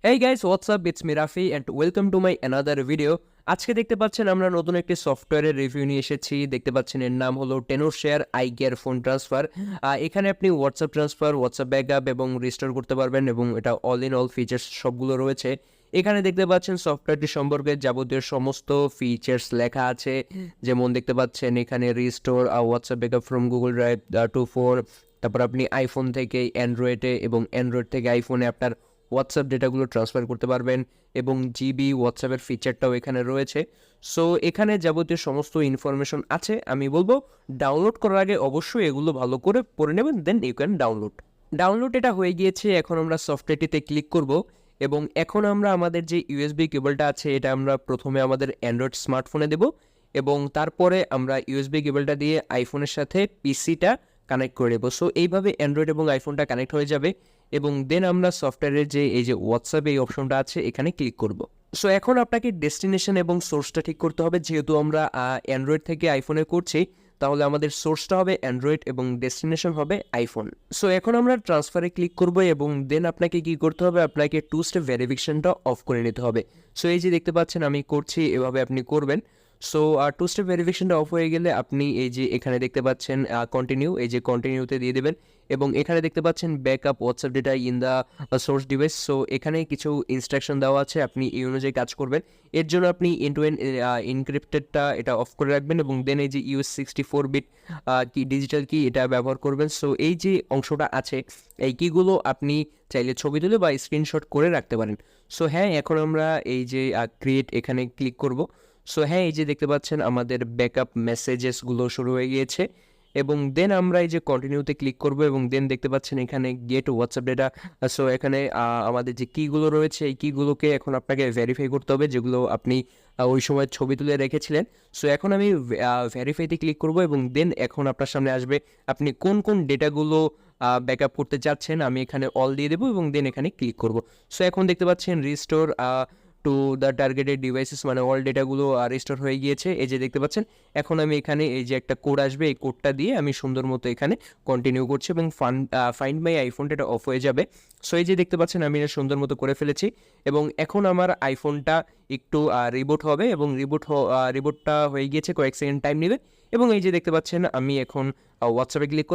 Hey guys, what's up? It's me Rafi and welcome to my another video. আজকে দেখতে পাচ্ছেন আমরা নতুন একটি সফটওয়্যারের রিভিউ নিয়ে এসেছি। দেখতে পাচ্ছেন এর নাম হলো Tenorshare iCarefone ট্রান্সফার। এখানে আপনি হোয়াটসঅ্যাপ ট্রান্সফার, হোয়াটসঅ্যাপ ব্যাকআপ এবং রিস্টোর করতে পারবেন এবং এটা অল ইন অল ফিচার্স সবগুলো রয়েছে। এখানে দেখতে পাচ্ছেন সফটওয়্যারটি সম্পর্কে যাবতীয় সমস্ত ফিচার্স লেখা আছে। যেমন দেখতে পাচ্ছেন এখানে restore WhatsApp backup from Google Drive to 4। তারপর আপনি আইফোন থেকে অ্যান্ড্রয়েডে এবং অ্যান্ড্রয়েড থেকে আইফোনে আপনার হোয়াটসঅ্যাপ ডেটাগুলো ট্রান্সফার করতে পারবেন এবং জিবি হোয়াটসঅ্যাপের ফিচারটাও এখানে রয়েছে। সো এখানে যাবতীয় সমস্ত ইনফরমেশন আছে। আমি বলবো ডাউনলোড করার আগে অবশ্যই এগুলো ভালো করে পড়ে নেবেন, দেন ইউ ক্যান ডাউনলোড এটা হয়ে গিয়েছে। এখন আমরা সফটওয়্যারটিতে ক্লিক করব এবং এখন আমরা আমাদের যে ইউএসবি কেবলটা আছে এটা আমরা প্রথমে আমাদের অ্যান্ড্রয়েড স্মার্টফোনে দেব এবং তারপরে আমরা ইউএসবি কেবলটা দিয়ে আইফোনের সাথে পিসিটা কানেক্ট করে নেব। সো এইভাবে অ্যান্ড্রয়েড এবং আইফোনটা কানেক্ট হয়ে যাবে এবং দেন আমরা সফটওয়্যারের যে এই যে হোয়াটসঅ্যাপ এই অপশনটা আছে এখানে ক্লিক করব। সো এখন আপনাকে ডেস্টিনেশন এবং সোর্সটা ঠিক করতে হবে। যেহেতু আমরা অ্যান্ড্রয়েড থেকে আইফোনে করছি, তাহলে আমাদের সোর্সটা হবে অ্যান্ড্রয়েড এবং ডেস্টিনেশন হবে আইফোন। সো এখন আমরা ট্রান্সফারে ক্লিক করব এবং দেন আপনাকে কি করতে হবে, আপনাকে 2 স্টেপ ভেরিফিকেশনটা অফ করে নিতে হবে। সো এই যে দেখতে পাচ্ছেন আমি করছি, এভাবে আপনি করবেন। সো 2 স্টেপ ভেরিফিকেশনটা অফ হয়ে গেলে আপনি এই যে এখানে দেখতে পাচ্ছেন কন্টিনিউ, এই যে কন্টিনিউতে দিয়ে দেবেন এবং এখানে দেখতে পাচ্ছেন backup WhatsApp data in the source device. So এখানে কিছু ইনস্ট্রাকশন দেওয়া আছে, আপনি এই অনুযায়ী কাজ করবেন। এর জন্য আপনি এন্ড টু এন্ড ইনক্রিপ্টেডটা এটা অফ করে রাখবেন এবং দেন এই যে US64 বিট কি ডিজিটাল কি এটা ব্যবহার করবেন। সো এই যে অংশটা আছে এই কিগুলো আপনি চাইলে ছবি তুলে বা স্ক্রিনশট করে রাখতে পারেন। সো হ্যাঁ, এখন আমরা এই যে ক্রিয়েট এখানে ক্লিক করব। সো হ্যাঁ, এই যে দেখতে পাচ্ছেন আমাদের ব্যাকআপ মেসেজেসগুলো শুরু হয়ে গিয়েছে এবং দেন আমরা এই যে কন্টিনিউতে ক্লিক করব এবং দেন দেখতে পাচ্ছেন এখানে গেট হোয়াটসঅ্যাপ ডেটা। সো এখানে আমাদের যে কিগুলো রয়েছে এই কিগুলোকে এখন আপনাকে ভেরিফাই করতে হবে, যেগুলো আপনি ওই সময় ছবি তুলে রেখেছিলেন। সো এখন আমি ভেরিফাইতে ক্লিক করব এবং দেন এখন আপনার সামনে আসবে আপনি কোন কোন ডেটাগুলো ব্যাকআপ করতে চাচ্ছেন। আমি এখানে অল দিয়ে দেবো এবং দেন এখানে ক্লিক করব। সো এখন দেখতে পাচ্ছেন restore to the targeted devices, মানে অল ডেটাগুলো রিস্টোর হয়ে গিয়েছে। এই যে দেখতে পাচ্ছেন এখন আমি এখানে এই যে একটা কোড আসবে, এই কোডটা দিয়ে আমি সুন্দর মতো এখানে কন্টিনিউ করছি এবং ফাইন্ড মাই আইফোনটা এটা অফ হয়ে যাবে। সো এই যে দেখতে পাচ্ছেন আমি এটা সুন্দর মতো করে ফেলেছি এবং এখন আমার আইফোনটা একটু রিবুট হবে এবং রিবুটটা হয়ে গিয়েছে, কয়েক সেকেন্ড টাইম নেবে এবং এই যে দেখতে পাচ্ছেন আমি এখন হোয়াটসঅ্যাপে ক্লিক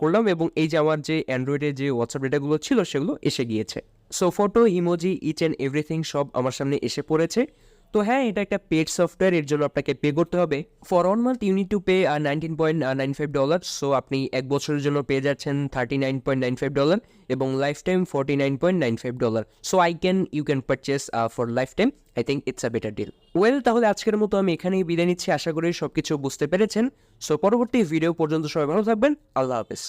করলাম এবং এই যে আমার যে অ্যান্ড্রয়েডের যে হোয়াটসঅ্যাপ ডেটাগুলো ছিল সেগুলো এসে গিয়েছে। So photo, emoji, each and everything সব আমার সামনে এসে পড়েছে। তো হ্যাঁ, এটা একটা পেড সফটওয়্যার, এর জন্য আপনাকে পে করতে হবে। For 1 month you need to pay $19.95। So আপনি এক বছরের জন্য পেয়ে যাচ্ছেন $39.95 এবং lifetime $49.95। So you can purchase for lifetime. I think it's a better deal. তাহলে আজকের মতো আমি এখানেই বিদায় নিচ্ছি। আশা করি সব কিছু বুঝতে পেরেছেন। সো পরবর্তী ভিডিও পর্যন্ত সবাই ভালো থাকবেন। আল্লাহ হাফেজ।